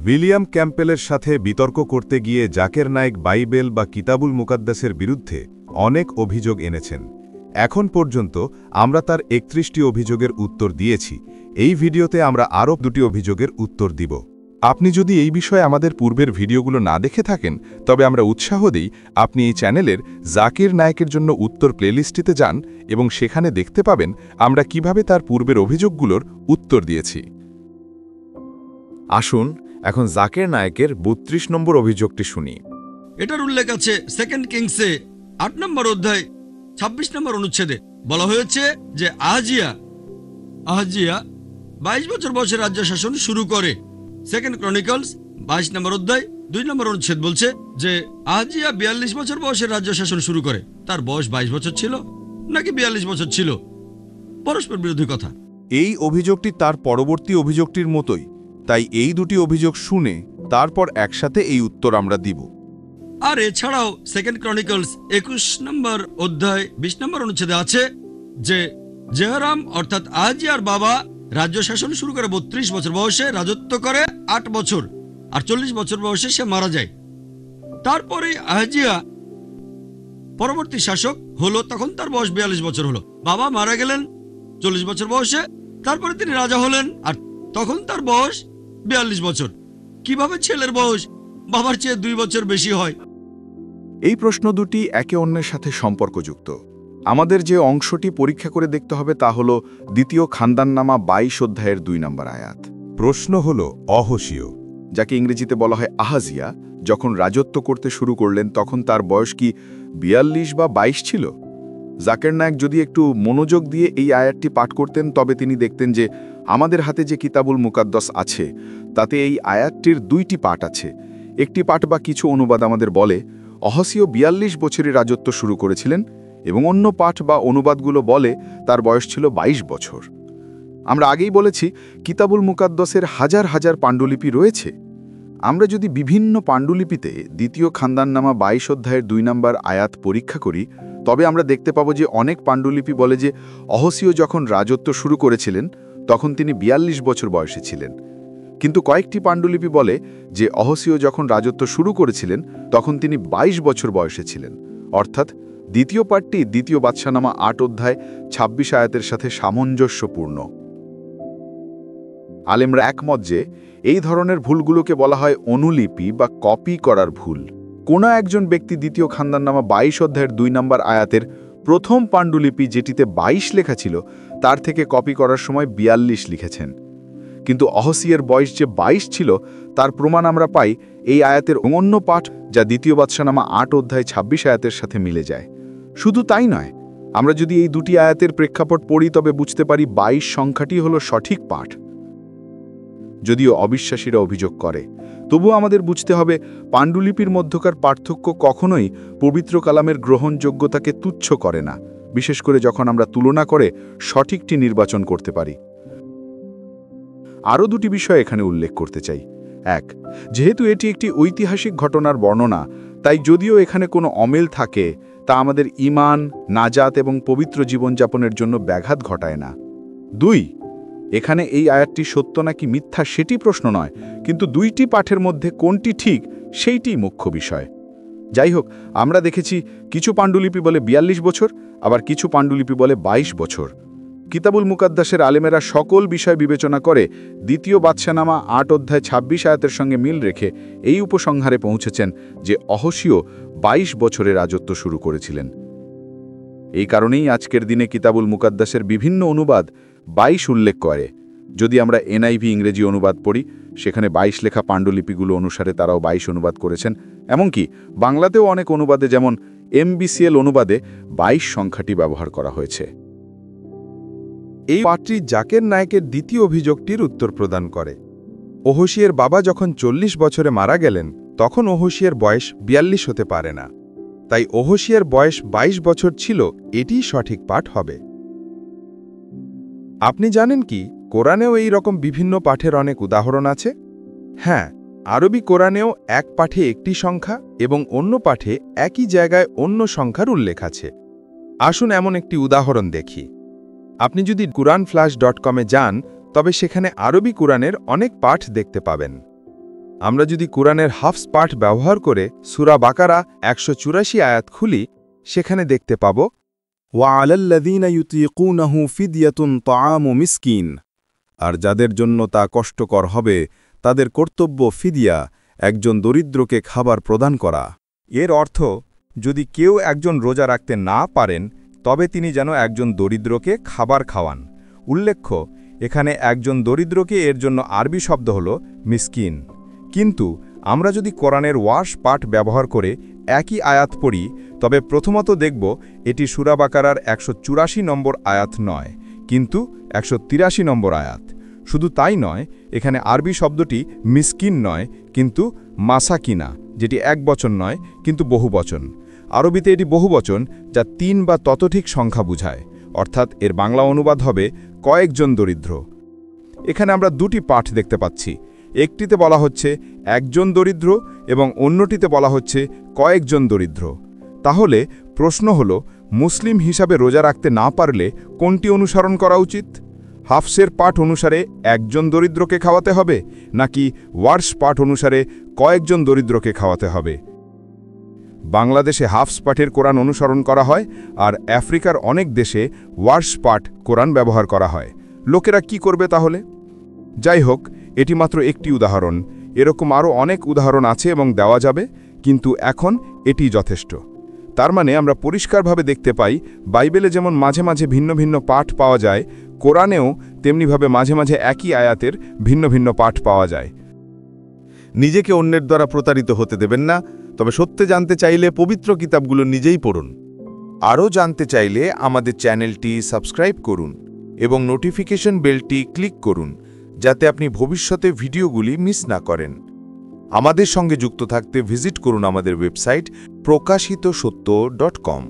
William ক্যাম্পেলের সাথে বিতর্ক করতে গিয়ে জাকের নায়েক বাইবেল বা কিতাবুল মুকাদ্দাসের বিরুদ্ধে অনেক অভিযোগ এনেছেন। এখন পর্যন্ত আমরা তার ৩১টি অভিযোগের উত্তর দিয়েছি। এই ভিডিওতে আমরা আরও ২টি অভিযোগের উত্তর দিব। আপনি যদি এই বিষয়ে আমাদের পূর্বের ভিডিওগুলো না দেখে থাকেন, তবে আমরা উৎসাহ দেই আপনি এই চ্যানেলের জাকির নায়েকের জন্য উত্তর প্লেলিস্টটিতে যান এবং সেখানে দেখতে পাবেন আমরা কিভাবে তার পূর্বের অভিযোগগুলোর উত্তর দিয়েছি। আসুন এখন জাকির নায়েকের ৩২ নম্বর অভিযোগটি শুনি। এটার উল্লেখ আছে সেকেন্ড কিংসে ৮ নম্বর অধ্যায় ২৬ নম্বর অনুচ্ছেদে। বলা হয়েছে যে আহাজিয়া ২২ বছর বয়সে রাজ্য শাসন শুরু করে। সেকেন্ড ক্রনিকলস ২২ নম্বর অধ্যায় ২ নম্বর অনুচ্ছেদ বলছে যে আহাজিয়া ৪২ বছর বয়সে রাজ্য শাসন শুরু করে। তার বয়স ২২ বছর ছিল নাকি ৪২ বছর ছিল? পরস্পর বিরোধী কথা। এই অভিযোগটি তার পরবর্তী অভিযোগটির মতোই, তাই এই দুটি অভিযোগ শুনে তারপর একসাথে এই উত্তর আমরা দিব। আর এছাড়াও সেকেন্ড ক্রনিকলস ২১ নম্বর অধ্যায় ২০ নম্বর অনুচ্ছেদে আছে যে জেহরাম অর্থাৎ আহাজিয়ার বাবা রাজ্য শাসন শুরু করে ৩২ বছর বয়সে, রাজত্ব করে ৮ বছর, আর ৪০ বছর বয়সে সে মারা যায়। তারপরে আহাজিয়া পরবর্তী শাসক হলো, তখন তার বয়স ৪২ বছর হলো। বাবা মারা গেলেন ৪০ বছর বয়সে, তারপরে তিনি রাজা হলেন, আর তখন তার বয়স ৪২ বছর। কিভাবে ছেলের বয়স বাবার চেয়ে ২ বছর বেশি হয়? এই প্রশ্ন দুটি একে অন্যের সাথে সম্পর্কযুক্ত। আমাদের যে অংশটি পরীক্ষা করে দেখতে হবে তা হল দ্বিতীয় খানদাননামা ২২ অধ্যায়ের ২ নম্বর আয়াত। প্রশ্ন হল অহসীয়, যাকে ইংরেজিতে বলা হয় আহাজিয়া, যখন রাজত্ব করতে শুরু করলেন তখন তার বয়স কি ৪২ বা ২২ ছিল? জাকির নায়েক যদি একটু মনোযোগ দিয়ে এই আয়াতটি পাঠ করতেন তবে তিনি দেখতেন যে আমাদের হাতে যে কিতাবুল মুকাদ্দাস আছে তাতে এই আয়াতটির ২টি পাঠ আছে। একটি পাঠ বা কিছু অনুবাদ আমাদের বলে অহসীয় ৪২ বছরের রাজত্ব শুরু করেছিলেন, এবং অন্য পাঠ বা অনুবাদগুলো বলে তার বয়স ছিল ২২ বছর। আমরা আগেই বলেছি কিতাবুল মুকাদ্দাসের হাজার হাজার পাণ্ডুলিপি রয়েছে। আমরা যদি বিভিন্ন পাণ্ডুলিপিতে দ্বিতীয় খানদাননামা ২২ অধ্যায়ের ২ নম্বর আয়াত পরীক্ষা করি তবে আমরা দেখতে পাবো যে অনেক পাণ্ডুলিপি বলে যে অহসীয় যখন রাজত্ব শুরু করেছিলেন তখন তিনি ৪২ বছর বয়সে ছিলেন, কিন্তু কয়েকটি পাণ্ডুলিপি বলে যে অহসীয় যখন রাজত্ব শুরু করেছিলেন তখন তিনি ২২ বছর বয়সে ছিলেন। অর্থাৎ দ্বিতীয় পাঠটি দ্বিতীয় বাদশাহনামা ৮ অধ্যায় ২৬ আয়াতের সাথে সামঞ্জস্যপূর্ণ। আলেমরা একমত যে এই ধরনের ভুলগুলোকে বলা হয় অনুলিপি বা কপি করার ভুল। কোনো একজন ব্যক্তি দ্বিতীয় খানদাননামা ২২ অধ্যায়ের ২ নম্বর আয়াতের প্রথম পাণ্ডুলিপি যেটিতে ২২ লেখা ছিল তার থেকে কপি করার সময় ৪২ লিখেছেন, কিন্তু অহসীয়ের বয়স যে ২২ ছিল তার প্রমাণ আমরা পাই এই আয়াতের অন্য পাঠ যা দ্বিতীয় বাদশাহনামা ৮ অধ্যায় ২৬ আয়াতের সাথে মিলে যায়। শুধু তাই নয়, আমরা যদি এই দুটি আয়াতের প্রেক্ষাপট পড়ি তবে বুঝতে পারি ২২ সংখ্যাটি হল সঠিক পাঠ। যদিও অবিশ্বাসীরা অভিযোগ করে, তবুও আমাদের বুঝতে হবে পাণ্ডুলিপির মধ্যকার পার্থক্য কখনোই পবিত্র কালামের গ্রহণযোগ্যতাকে তুচ্ছ করে না, বিশেষ করে যখন আমরা তুলনা করে সঠিকটি নির্বাচন করতে পারি। আরও ২টি বিষয় এখানে উল্লেখ করতে চাই। এক, যেহেতু এটি একটি ঐতিহাসিক ঘটনার বর্ণনা, তাই যদিও এখানে কোনো অমিল থাকে তা আমাদের ঈমান, নাজাত এবং পবিত্র জীবনযাপনের জন্য ব্যাঘাত ঘটায় না। ২, এখানে এই আয়াতটি সত্য নাকি মিথ্যা সেটি প্রশ্ন নয়, কিন্তু ২টি পাঠের মধ্যে কোনটি ঠিক সেইটিই মুখ্য বিষয়। যাই হোক, আমরা দেখেছি কিছু পাণ্ডুলিপি বলে ৪২ বছর, আবার কিছু পাণ্ডুলিপি বলে ২২ বছর। কিতাবুল মুকাদ্দাসের আলেমেরা সকল বিষয় বিবেচনা করে দ্বিতীয় বাদশাহনামা ৮ অধ্যায় ২৬ আয়াতের সঙ্গে মিল রেখে এই উপসংহারে পৌঁছেছেন যে অহসীয় ২২ বছরে রাজত্ব শুরু করেছিলেন। এই কারণেই আজকের দিনে কিতাবুল মুকাদ্দাসের বিভিন্ন অনুবাদ ২২ উল্লেখ করে। যদি আমরা NIV ইংরেজি অনুবাদ পড়ি সেখানে ২২ লেখা পাণ্ডুলিপিগুলো অনুসারে তারাও ২২ অনুবাদ করেছেন। এমনকি বাংলাতেও অনেক অনুবাদে যেমন MBCL অনুবাদে ২২ সংখ্যাটি ব্যবহার করা হয়েছে। এই পাঠটি জাকির নায়েকের দ্বিতীয় অভিযোগটির উত্তর প্রদান করে। অহসীয়ের বাবা যখন ৪০ বছরে মারা গেলেন তখন অহসীয়ের বয়স ৪২ হতে পারে না, তাই অহসীয়ের বয়স ২২ বছর ছিল, এটিই সঠিক পাঠ হবে। আপনি জানেন কি কোরআনেও এই রকম বিভিন্ন পাঠের অনেক উদাহরণ আছে? হ্যাঁ, আরবি কোরআনেও এক পাঠে একটি সংখ্যা এবং অন্য পাঠে একই জায়গায় অন্য সংখ্যার উল্লেখ আছে। আসুন এমন একটি উদাহরণ দেখি। আপনি যদি quranflash.com-এ যান তবে সেখানে আরবি কোরআনের অনেক পাঠ দেখতে পাবেন। আমরা যদি কোরআনের হাফস পাঠ ব্যবহার করে সূরা বাকারা 184 আয়াত খুলি, সেখানে দেখতে পাব وعلى الذين يطيقونه فدية طعام مسكين আর যাদের জন্য তা কষ্টকর হবে তাদের কর্তব্য ফিদিয়া, একজন দরিদ্রকে খাবার প্রদান করা। এর অর্থ, যদি কেউ একজন রোজা রাখতে না পারেন তবে তিনি যেন একজন দরিদ্রকে খাবার খাওয়ান। উল্লেখ্য, এখানে একজন দরিদ্রকে এর জন্য আরবি শব্দ হল মিসকিন। কিন্তু আমরা যদি কোরআনের ওয়াশ পাঠ ব্যবহার করে একই আয়াত পড়ি, তবে প্রথমত দেখব এটি সূরা বাকারার 184 নম্বর আয়াত নয়, কিন্তু 183 নম্বর আয়াত। শুধু তাই নয়, এখানে আরবি শব্দটি মিসকিন নয়, কিন্তু মাসাকিনা, যেটি একবচন নয় কিন্তু বহুবচন। আরবিতে এটি বহুবচন, যা 3 বা ততোধিক সংখ্যা বোঝায়, অর্থাৎ এর বাংলা অনুবাদ হবে কয়েকজন দরিদ্র। এখানে আমরা দুটি পাঠ দেখতে পাচ্ছি, একটিতে বলা হচ্ছে একজন দরিদ্র এবং অন্যটিতে বলা হচ্ছে কয়েকজন দরিদ্র। তাহলে প্রশ্ন হল, মুসলিম হিসাবে রোজা রাখতে না পারলে কোনটি অনুসরণ করা উচিত? হাফসের পাঠ অনুসারে একজন দরিদ্রকে খাওয়াতে হবে, নাকি ওয়ার্স পাঠ অনুসারে কয়েকজন দরিদ্রকে খাওয়াতে হবে? বাংলাদেশে হাফস পাঠের কোরআন অনুসরণ করা হয়, আর আফ্রিকার অনেক দেশে ওয়ার্স পাঠ কোরআন ব্যবহার করা হয়। লোকেরা কি করবে তাহলে? যাই হোক, এটি মাত্র একটি উদাহরণ। এরকম আরও অনেক উদাহরণ আছে এবং দেওয়া যাবে, কিন্তু এখন এটি যথেষ্ট। তার মানে আমরা পরিষ্কারভাবে দেখতে পাই, বাইবেলে যেমন মাঝে মাঝে ভিন্ন ভিন্ন পাঠ পাওয়া যায়, কোরআনেও তেমনিভাবে মাঝে মাঝে একই আয়াতের ভিন্ন ভিন্ন পাঠ পাওয়া যায়। নিজেকে অন্যের দ্বারা প্রতারিত হতে দেবেন না, তবে সত্যি জানতে চাইলে পবিত্র কিতাবগুলো নিজেই পড়ুন। আরও জানতে চাইলে আমাদের চ্যানেলটি সাবস্ক্রাইব করুন এবং নোটিফিকেশন বেলটি ক্লিক করুন, যাতে আপনি ভবিষ্যতে ভিডিওগুলি মিস না করেন। আমাদের সঙ্গে যুক্ত থাকতে ভিজিট করুন আমাদের ওয়েবসাইট প্রকাশিতসত্য.com।